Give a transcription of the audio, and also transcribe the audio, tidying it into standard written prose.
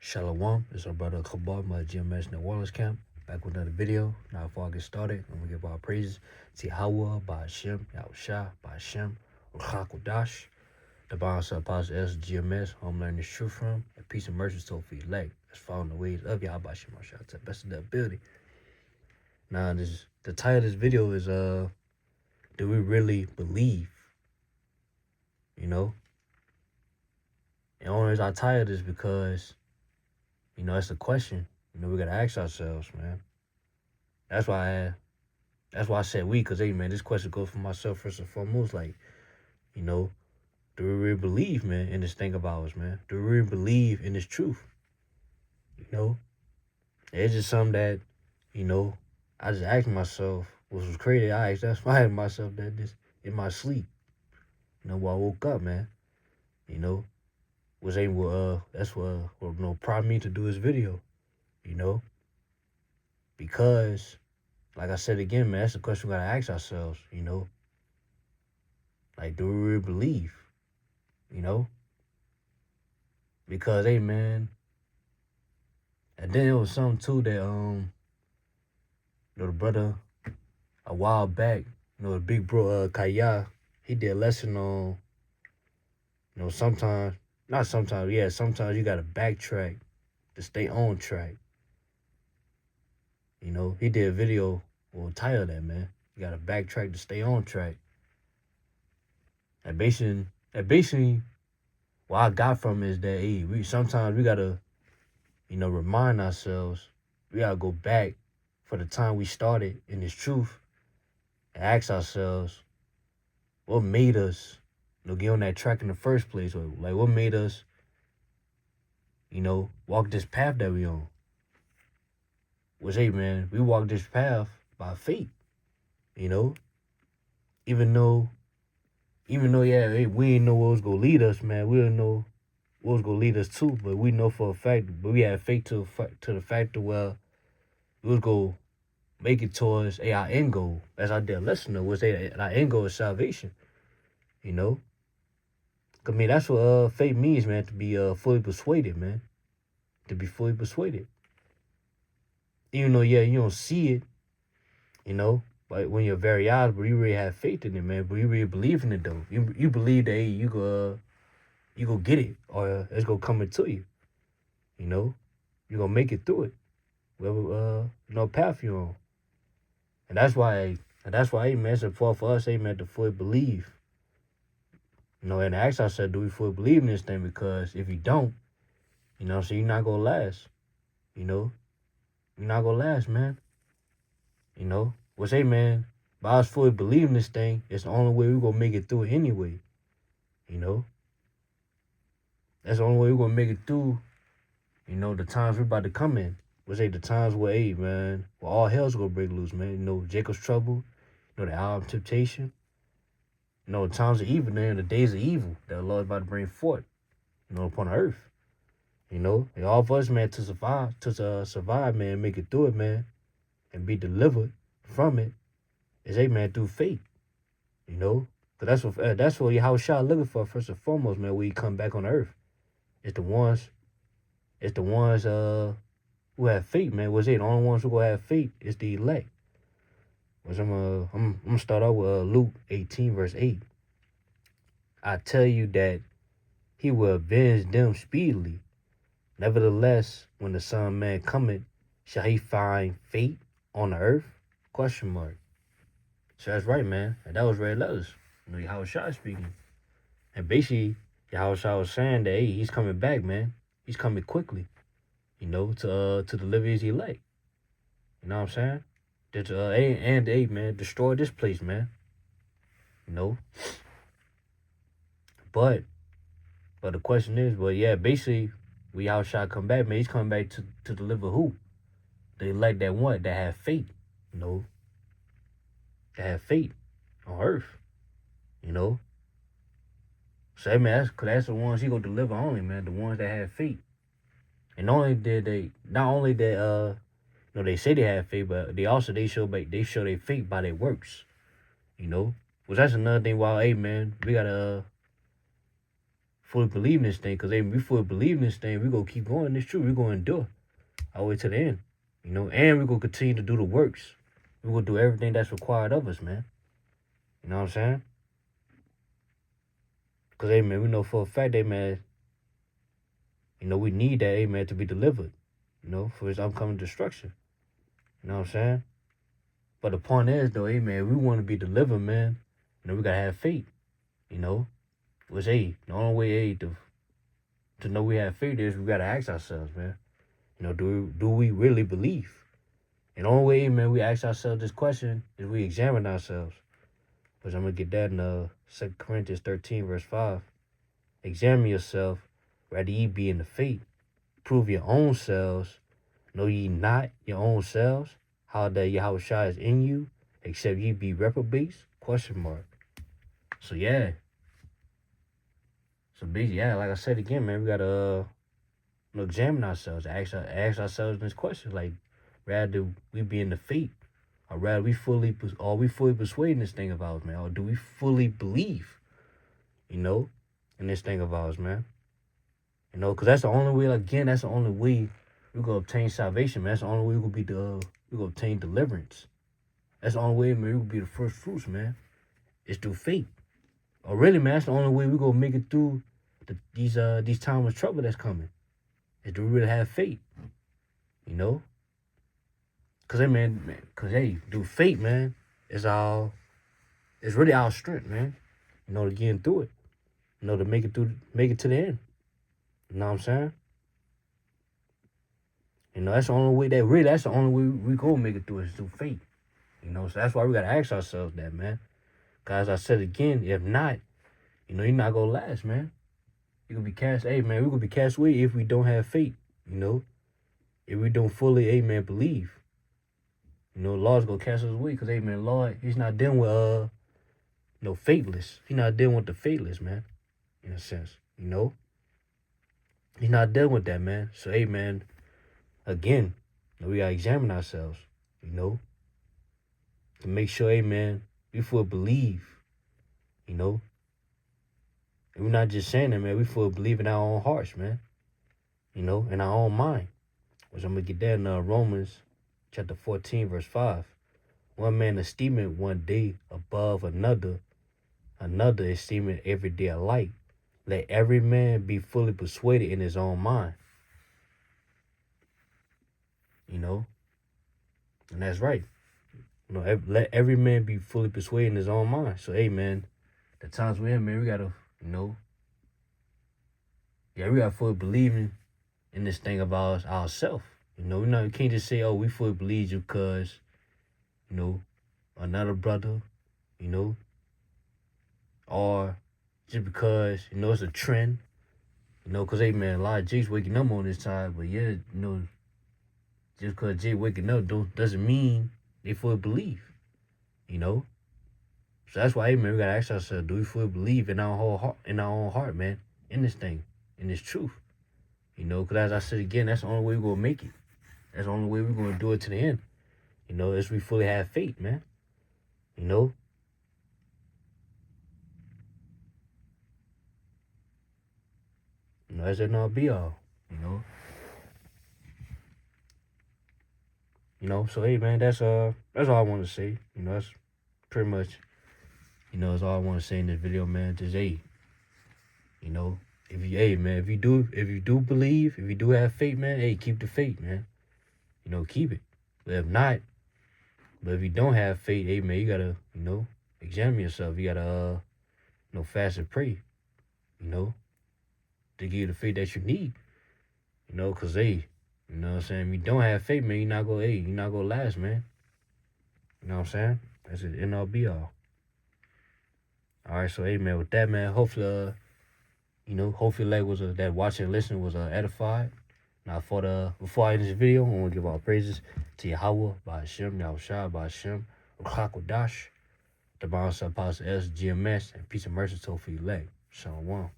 Shalom, it's our brother Kabar, my GMS New Orleans camp. Back with another video. Now, before I get started, I'm gonna give our praises to Yahweh, Ba'ashem, Yahushua, Ba'ashem, Ruchakudash, the bounce of Apostle S. GMS, who I'm learning this truth from, and peace and mercy so for elect. Let's follow the ways of Yahweh, Ba'ashem, Yahushua, to the best of their ability. Now, the title of this video is, do we really believe? You know? And the only reason I titled this because, that's the question. We gotta ask ourselves, man. That's why I said we, because, hey, man, this question goes for myself first and foremost. Like, do we really believe, man, in this thing of ours, man? Do we really believe in this truth? It's just something that, I just asked myself, what was crazy. That's why I asked myself that this in my sleep. While I woke up, man. Was able, that's what prompted me to do this video, because, like I said again, man, that's the question we gotta ask ourselves, like, do we really believe, because, hey, man, and then it was something too that, the brother a while back, the big bro, Kaya, he did a lesson on, sometimes you gotta backtrack to stay on track. He did a video will title that, man. You gotta backtrack to stay on track. And basically, what I got from it is that, hey, we gotta, remind ourselves, we gotta go back for the time we started in this truth and ask ourselves, what made us, get on that track in the first place? Or, like, what made us, walk this path that we on? Was, hey, man, we walk this path by faith, even though, yeah, hey, we didn't know what was gonna lead us, man. We didn't know what was gonna lead us to, but we know for a fact, but we had faith to the fact that, well, we was gonna make it towards, our end goal. As I did listener, was our end goal is salvation, I mean, that's what faith means, man, to be fully persuaded, man. To be fully persuaded. Even though, yeah, you don't see it, like when you're very eyes, but you really have faith in it, man. But you really believe in it, though. You believe that, hey, you go get it, or it's gonna come into you. You're gonna make it through it, whatever path you're on. And that's why, hey, man, it's important for us, hey, man, to fully believe. And ask ourselves, do we fully believe in this thing? Because if you don't, so you're not gonna last. You're not gonna last, man. Hey, man, by us fully believing this thing, it's the only way we're gonna make it through it anyway. That's the only way we're gonna make it through, the times we're about to come in. The times where, hey, man, where all hell's gonna break loose, man. Jacob's trouble, the hour of temptation, the times of evil, man, the days of evil that the Lord's about to bring forth, upon earth. And all of us, man, to survive, man, make it through it, man, and be delivered from it, is, hey, man, through faith. Because that's what Yahushua looking for first and foremost, man, when you come back on earth. It's the ones who have faith, man. The only ones who gonna have faith is the elect. I'm gonna start out with Luke 18, verse 8. I tell you that he will avenge them speedily. Nevertheless, when the Son of Man cometh, shall he find faith on the earth? Question mark. So that's right, man. And that was red letters. Yahushua speaking. And basically, Yahushua was saying that, hey, he's coming back, man. He's coming quickly, to deliver his elect. You know what I'm saying? Hey, man, destroy this place, man. But the question is, basically, we Yahushua come back, man. He's coming back to deliver who? The elect that have faith, that have faith on earth, So, hey, man, that's the ones he gonna deliver only, man. The ones that have faith. And not only that, they say they have faith, but they show their faith by their works. Which that's another thing. Why, hey, man, we gotta fully believe in this thing, because we fully believe in this thing, we gonna keep going. It's true, we gonna endure all the way to the end, you know, and we gonna continue to do the works. We gonna do everything that's required of us, man. You know what I'm saying? Because, hey, man, we know for a fact, hey, man, you know, we need that, hey, man, to be delivered, you know, for his upcoming destruction. You know what I'm saying? But the point is, though, hey, man, we want to be delivered, man. You know, we got to have faith, you know. Which, hey, the only way, hey, to know we have faith is we got to ask ourselves, man. You know, do we really believe? And the only way, hey, man, we ask ourselves this question is we examine ourselves. Which I'm going to get that in 2 Corinthians 13, verse 5. Examine yourself, rather ye be in the faith. Prove your own selves. Know ye not your own selves, how that Yahushua is in you, except ye be reprobates? ? So, yeah. So, basically, yeah, like I said again, man, we got to examine ourselves, ask ourselves this question, like, rather we be in the faith, or rather we fully persuading this thing of ours, man, or do we fully believe, you know, in this thing of ours, man? You know, because that's the only way, again, that's the only way we're going to obtain salvation, man. That's the only way we're going to obtain deliverance. That's the only way, man, we're going to be the first fruits, man. It's through faith. Or really, man, that's the only way we're going to make it through these times of trouble that's coming. Is to really have faith, you know? Because, hey, through faith, man, it's really our strength, man. You know, to get through it. You know, to make it to the end. You know what I'm saying? You know, that's the only way we go make it through is through faith. You know, so that's why we got to ask ourselves that, man. Because as I said again, if not, you know, you're not going to last, man. You're going to be cast, hey, man, we're going to be cast away if we don't have faith, you know. If we don't fully, hey, man, believe. You know, the Lord's going to cast us away because, hey, man, Lord, he's not dealing with, faithless. He's not dealing with the faithless, man, in a sense, you know. He's not dealing with that, man. So, hey, man, again, we got to examine ourselves, you know, to make sure, hey, man, we fully believe, you know. And we're not just saying that, man. We fully believe in our own hearts, man, you know, in our own mind. Which I'm going to get that in Romans chapter 14, verse 5. One man esteeming one day above another esteeming every day alike. Let every man be fully persuaded in his own mind. You know? And that's right. You know, let every man be fully persuaded in his own mind. So, hey, man, the times we're in, man, we got to, you know, we got to fully believe in this thing of ourselves. You know, we can't just say, oh, we fully believe you because, you know, another brother, you know, or just because, you know, it's a trend, you know, because, hey, man, a lot of Jakes waking up on this time, but yeah, you know, just because Jake waking up doesn't mean they fully believe, you know. So that's why, hey, man, we got to ask ourselves, do we fully believe in our own heart, man, in this thing, in this truth, you know, because as I said again, that's the only way we're going to make it. That's the only way we're going to do it to the end, you know, is we fully have faith, man, you know. You know, that's it not be all, you know. You know, so hey, man, that's all I want to say. You know, that's pretty much, you know, that's all I want to say in this video, man. Just, hey, you know, if you do believe, if you do have faith, man, hey, keep the faith, man. You know, keep it. But if you don't have faith, hey, man, you gotta, you know, examine yourself. You gotta, you know, fast and pray, you know, to give you the faith that you need. You know, cause hey, you know what I'm saying? If you don't have faith, man, you're not gonna last, man. You know what I'm saying? That's it, end all be all. Alright, so hey, man, with that, man, hopefully, you know, that watching and listening was edified. Now, before I end this video, I want to give all praises to Yahweh, by Hashem, Yahushua, by Hashem, Ruach the Baron Apostle S, GMS, and peace and mercy to for elect. Shalom.